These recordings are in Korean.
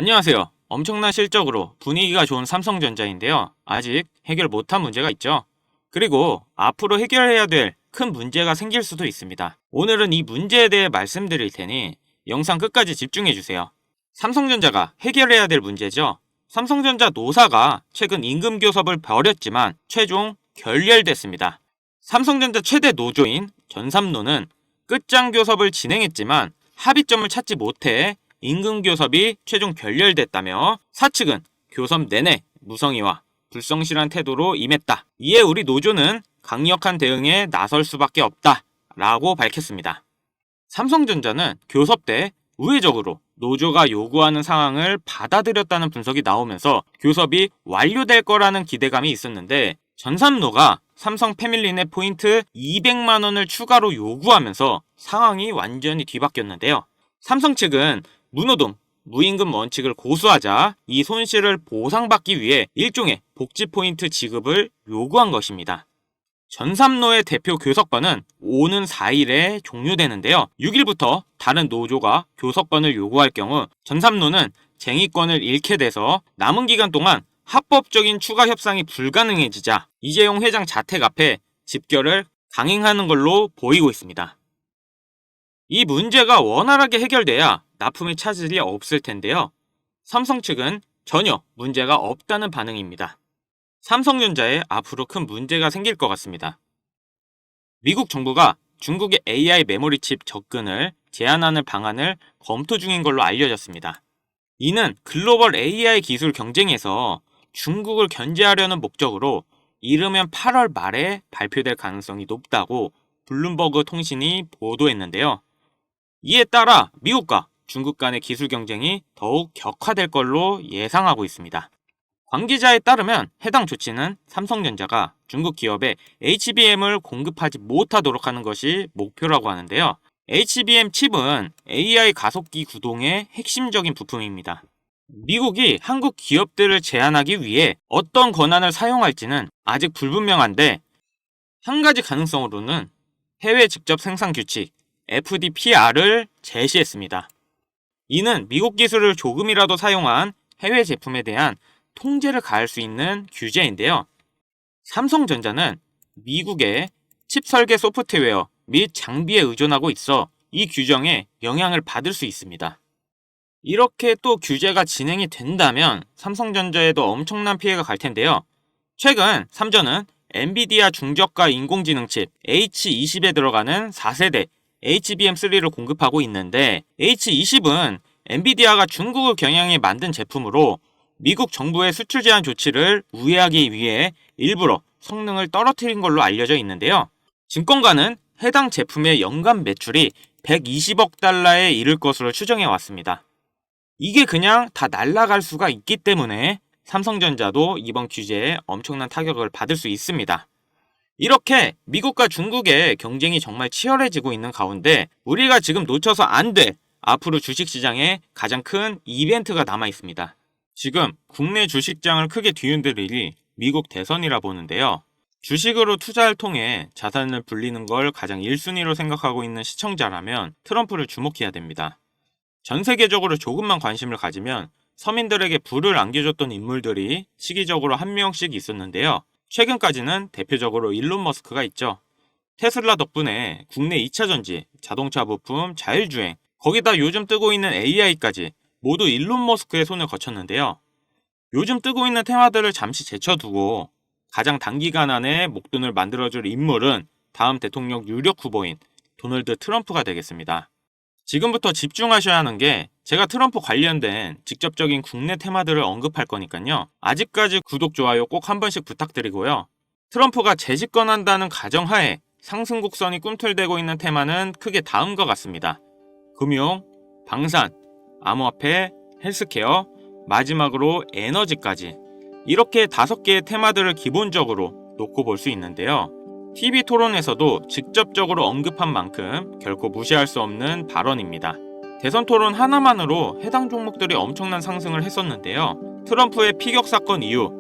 안녕하세요. 엄청난 실적으로 분위기가 좋은 삼성전자인데요. 아직 해결 못한 문제가 있죠. 그리고 앞으로 해결해야 될 큰 문제가 생길 수도 있습니다. 오늘은 이 문제에 대해 말씀드릴 테니 영상 끝까지 집중해 주세요. 삼성전자가 해결해야 될 문제죠. 삼성전자 노사가 최근 임금 교섭을 벌였지만 최종 결렬됐습니다. 삼성전자 최대 노조인 전삼노는 끝장 교섭을 진행했지만 합의점을 찾지 못해 임금 교섭이 최종 결렬됐다며 사측은 교섭 내내 무성의와 불성실한 태도로 임했다. 이에 우리 노조는 강력한 대응에 나설 수밖에 없다 라고 밝혔습니다. 삼성전자는 교섭 때 우회적으로 노조가 요구하는 상황을 받아들였다는 분석이 나오면서 교섭이 완료될 거라는 기대감이 있었는데 전삼노가 삼성 패밀리넷 포인트 200만원을 추가로 요구하면서 상황이 완전히 뒤바뀌었는데요. 삼성 측은 무노동, 무임금 원칙을 고수하자 이 손실을 보상받기 위해 일종의 복지 포인트 지급을 요구한 것입니다. 전삼노의 대표 교섭권은 오는 4일에 종료되는데요. 6일부터 다른 노조가 교섭권을 요구할 경우 전삼노는 쟁의권을 잃게 돼서 남은 기간 동안 합법적인 추가 협상이 불가능해지자 이재용 회장 자택 앞에 집결을 강행하는 걸로 보이고 있습니다. 이 문제가 원활하게 해결돼야 납품의 차질이 없을 텐데요. 삼성 측은 전혀 문제가 없다는 반응입니다. 삼성전자에 앞으로 큰 문제가 생길 것 같습니다. 미국 정부가 중국의 AI 메모리 칩 접근을 제한하는 방안을 검토 중인 걸로 알려졌습니다. 이는 글로벌 AI 기술 경쟁에서 중국을 견제하려는 목적으로 이르면 8월 말에 발표될 가능성이 높다고 블룸버그 통신이 보도했는데요. 이에 따라 미국과 중국 간의 기술 경쟁이 더욱 격화될 걸로 예상하고 있습니다. 관계자에 따르면 해당 조치는 삼성전자가 중국 기업에 HBM을 공급하지 못하도록 하는 것이 목표라고 하는데요. HBM 칩은 AI 가속기 구동의 핵심적인 부품입니다. 미국이 한국 기업들을 제한하기 위해 어떤 권한을 사용할지는 아직 불분명한데 한 가지 가능성으로는 해외 직접 생산 규칙 FDPR을 제시했습니다. 이는 미국 기술을 조금이라도 사용한 해외 제품에 대한 통제를 가할 수 있는 규제인데요. 삼성전자는 미국의 칩 설계 소프트웨어 및 장비에 의존하고 있어 이 규정에 영향을 받을 수 있습니다. 이렇게 또 규제가 진행이 된다면 삼성전자에도 엄청난 피해가 갈 텐데요. 최근 삼전은 엔비디아 중저가 인공지능 칩 H20에 들어가는 4세대 HBM3를 공급하고 있는데 H20은 엔비디아가 중국을 겨냥해 만든 제품으로 미국 정부의 수출 제한 조치를 우회하기 위해 일부러 성능을 떨어뜨린 걸로 알려져 있는데요. 증권가는 해당 제품의 연간 매출이 120억 달러에 이를 것으로 추정해 왔습니다. 이게 그냥 다 날아갈 수가 있기 때문에 삼성전자도 이번 규제에 엄청난 타격을 받을 수 있습니다. 이렇게 미국과 중국의 경쟁이 정말 치열해지고 있는 가운데 우리가 지금 놓쳐서 안 될 앞으로 주식시장에 가장 큰 이벤트가 남아 있습니다. 지금 국내 주식장을 크게 뒤흔들 일이 미국 대선이라 보는데요. 주식으로 투자를 통해 자산을 불리는 걸 가장 1순위로 생각하고 있는 시청자라면 트럼프를 주목해야 됩니다. 전 세계적으로 조금만 관심을 가지면 서민들에게 부를 안겨줬던 인물들이 시기적으로 한 명씩 있었는데요. 최근까지는 대표적으로 일론 머스크가 있죠. 테슬라 덕분에 국내 2차전지, 자동차 부품, 자율주행, 거기다 요즘 뜨고 있는 AI까지 모두 일론 머스크의 손을 거쳤는데요. 요즘 뜨고 있는 테마들을 잠시 제쳐두고 가장 단기간 안에 목돈을 만들어줄 인물은 다음 대통령 유력 후보인 도널드 트럼프가 되겠습니다. 지금부터 집중하셔야 하는 게 제가 트럼프 관련된 직접적인 국내 테마들을 언급할 거니까요. 아직까지 구독, 좋아요 꼭 한 번씩 부탁드리고요. 트럼프가 재집권한다는 가정하에 상승 곡선이 꿈틀대고 있는 테마는 크게 다음과 같습니다. 금융, 방산, 암호화폐, 헬스케어, 마지막으로 에너지까지 이렇게 5개의 테마들을 기본적으로 놓고 볼 수 있는데요. TV 토론에서도 직접적으로 언급한 만큼 결코 무시할 수 없는 발언입니다. 대선 토론 하나만으로 해당 종목들이 엄청난 상승을 했었는데요. 트럼프의 피격 사건 이후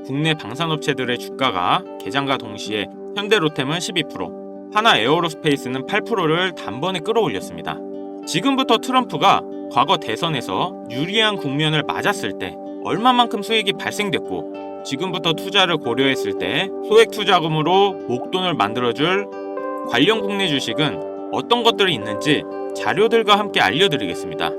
국내 방산업체들의 주가가 개장과 동시에 현대로템은 12%, 하나 에어로스페이스는 8%를 단번에 끌어올렸습니다. 지금부터 트럼프가 과거 대선에서 유리한 국면을 맞았을 때 얼마만큼 수익이 발생됐고 지금부터 투자를 고려했을 때 소액 투자금으로 목돈을 만들어줄 관련 국내 주식은 어떤 것들이 있는지 자료들과 함께 알려드리겠습니다.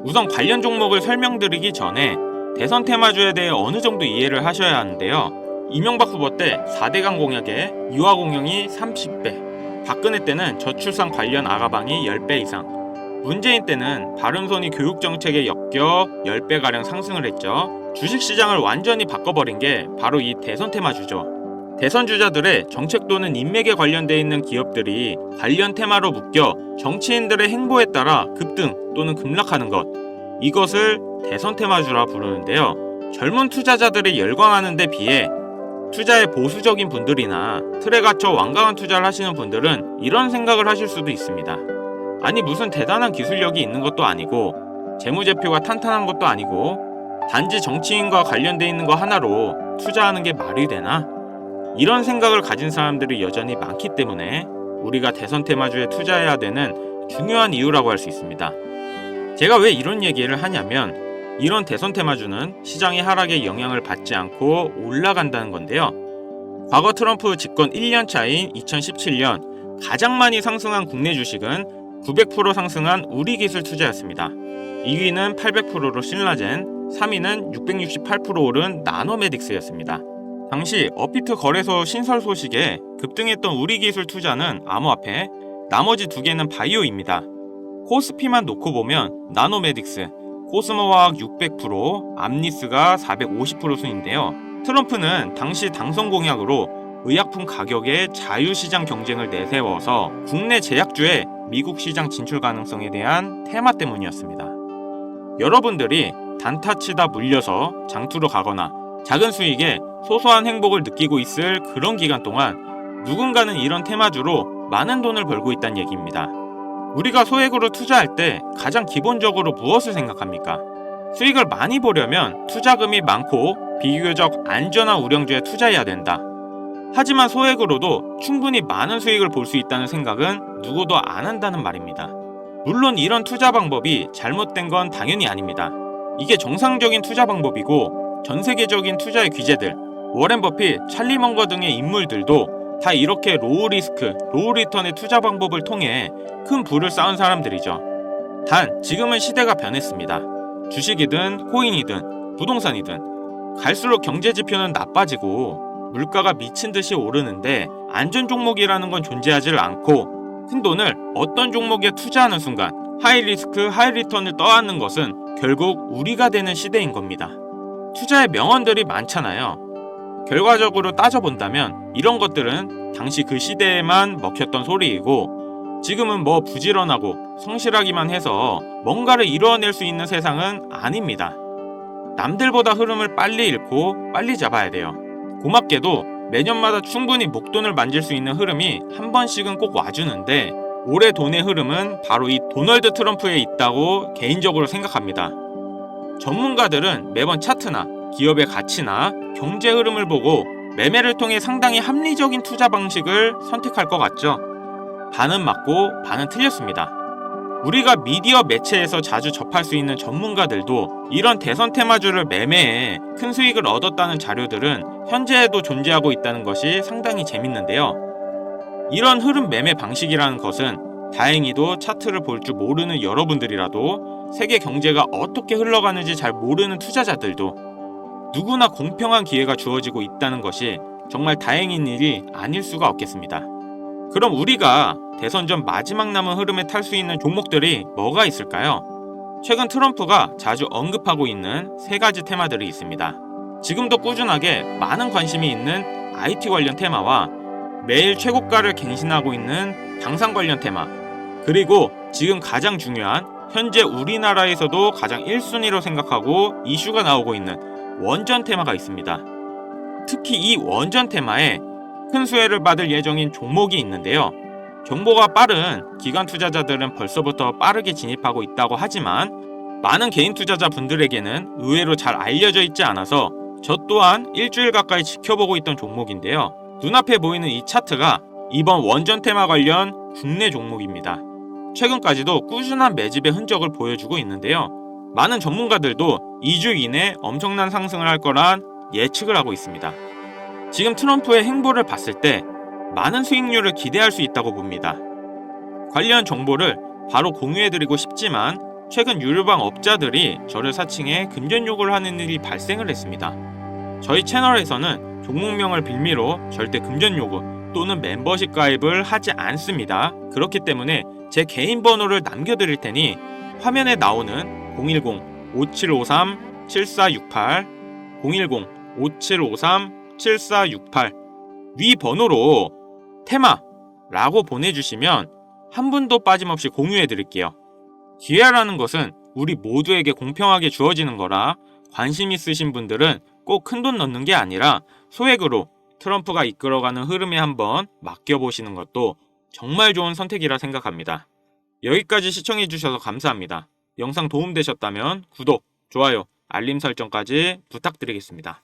우선 관련 종목을 설명드리기 전에 대선 테마주에 대해 어느 정도 이해를 하셔야 하는데요. 이명박 후보 때 4대강 공약에 유아 공영이 30배, 박근혜 때는 저출산 관련 아가방이 10배 이상, 문재인 때는 바른손이 교육정책에 엮여 10배가량 상승을 했죠. 주식시장을 완전히 바꿔버린 게 바로 이 대선 테마주죠. 대선 주자들의 정책 또는 인맥에 관련돼 있는 기업들이 관련 테마로 묶여 정치인들의 행보에 따라 급등 또는 급락하는 것, 이것을 대선 테마주라 부르는데요. 젊은 투자자들이 열광하는 데 비해 투자에 보수적인 분들이나 틀에 갇혀 완강한 투자를 하시는 분들은 이런 생각을 하실 수도 있습니다. 아니 무슨 대단한 기술력이 있는 것도 아니고 재무제표가 탄탄한 것도 아니고 단지 정치인과 관련돼 있는 거 하나로 투자하는 게 말이 되나? 이런 생각을 가진 사람들이 여전히 많기 때문에 우리가 대선 테마주에 투자해야 되는 중요한 이유라고 할 수 있습니다. 제가 왜 이런 얘기를 하냐면 이런 대선 테마주는 시장의 하락에 영향을 받지 않고 올라간다는 건데요. 과거 트럼프 집권 1년 차인 2017년 가장 많이 상승한 국내 주식은 900% 상승한 우리기술 투자였습니다. 2위는 800%로 신라젠, 3위는 668% 오른 나노메딕스였습니다. 당시 업비트 거래소 신설 소식에 급등했던 우리기술 투자는 암호화폐, 나머지 두 개는 바이오입니다. 코스피만 놓고 보면 나노메딕스, 코스모화학 600%, 암리스가 450% 순인데요. 트럼프는 당시 당선 공약으로 의약품 가격의 자유시장 경쟁을 내세워서 국내 제약주의 미국 시장 진출 가능성에 대한 테마 때문이었습니다. 여러분들이 단타치다 물려서 장투로 가거나 작은 수익에 소소한 행복을 느끼고 있을 그런 기간 동안 누군가는 이런 테마주로 많은 돈을 벌고 있다는 얘기입니다. 우리가 소액으로 투자할 때 가장 기본적으로 무엇을 생각합니까? 수익을 많이 보려면 투자금이 많고 비교적 안전한 우량주에 투자해야 된다. 하지만 소액으로도 충분히 많은 수익을 볼 수 있다는 생각은 누구도 안 한다는 말입니다. 물론 이런 투자 방법이 잘못된 건 당연히 아닙니다. 이게 정상적인 투자 방법이고 전 세계적인 투자의 귀재들, 워렌 버핏, 찰리 먼거 등의 인물들도 다 이렇게 로우 리스크, 로우 리턴의 투자 방법을 통해 큰 부를 쌓은 사람들이죠. 단 지금은 시대가 변했습니다. 주식이든 코인이든 부동산이든 갈수록 경제 지표는 나빠지고 물가가 미친 듯이 오르는데 안전 종목이라는 건 존재하지 않고 큰돈을 어떤 종목에 투자하는 순간 하이 리스크 하이 리턴을 떠안는 것은 결국 우리가 되는 시대인 겁니다. 투자의 명언들이 많잖아요. 결과적으로 따져본다면 이런 것들은 당시 그 시대에만 먹혔던 소리이고 지금은 뭐 부지런하고 성실하기만 해서 뭔가를 이루어낼 수 있는 세상은 아닙니다. 남들보다 흐름을 빨리 읽고 빨리 잡아야 돼요. 고맙게도 매년마다 충분히 목돈을 만질 수 있는 흐름이 한 번씩은 꼭 와주는데 올해 돈의 흐름은 바로 이 도널드 트럼프에 있다고 개인적으로 생각합니다. 전문가들은 매번 차트나 기업의 가치나 경제 흐름을 보고 매매를 통해 상당히 합리적인 투자 방식을 선택할 것 같죠. 반은 맞고 반은 틀렸습니다. 우리가 미디어 매체에서 자주 접할 수 있는 전문가들도 이런 대선 테마주를 매매해 큰 수익을 얻었다는 자료들은 현재에도 존재하고 있다는 것이 상당히 재밌는데요. 이런 흐름 매매 방식이라는 것은 다행히도 차트를 볼 줄 모르는 여러분들이라도 세계 경제가 어떻게 흘러가는지 잘 모르는 투자자들도 누구나 공평한 기회가 주어지고 있다는 것이 정말 다행인 일이 아닐 수가 없겠습니다. 그럼 우리가 대선 전 마지막 남은 흐름에 탈 수 있는 종목들이 뭐가 있을까요? 최근 트럼프가 자주 언급하고 있는 세 가지 테마들이 있습니다. 지금도 꾸준하게 많은 관심이 있는 IT 관련 테마와 매일 최고가를 갱신하고 있는 당산 관련 테마, 그리고 지금 가장 중요한 현재 우리나라에서도 가장 1순위로 생각하고 이슈가 나오고 있는 원전 테마가 있습니다. 특히 이 원전 테마에 큰 수혜를 받을 예정인 종목이 있는데요. 정보가 빠른 기관 투자자들은 벌써부터 빠르게 진입하고 있다고 하지만 많은 개인 투자자분들에게는 의외로 잘 알려져 있지 않아서 저 또한 일주일 가까이 지켜보고 있던 종목인데요. 눈앞에 보이는 이 차트가 이번 원전 테마 관련 국내 종목입니다. 최근까지도 꾸준한 매집의 흔적을 보여주고 있는데요. 많은 전문가들도 2주 이내 엄청난 상승을 할 거란 예측을 하고 있습니다. 지금 트럼프의 행보를 봤을 때 많은 수익률을 기대할 수 있다고 봅니다. 관련 정보를 바로 공유해드리고 싶지만 최근 유료방 업자들이 저를 사칭해 금전 요구를 하는 일이 발생을 했습니다. 저희 채널에서는 종목명을 빌미로 절대 금전 요구 또는 멤버십 가입을 하지 않습니다. 그렇기 때문에 제 개인 번호를 남겨드릴 테니 화면에 나오는 010-5753-7468 010-5753-7468 위 번호로 테마라고 보내주시면 한 분도 빠짐없이 공유해드릴게요. 기회라는 것은 우리 모두에게 공평하게 주어지는 거라 관심 있으신 분들은 꼭 큰돈 넣는 게 아니라 소액으로 트럼프가 이끌어가는 흐름에 한번 맡겨보시는 것도 정말 좋은 선택이라 생각합니다. 여기까지 시청해주셔서 감사합니다. 영상 도움되셨다면 구독, 좋아요, 알림 설정까지 부탁드리겠습니다.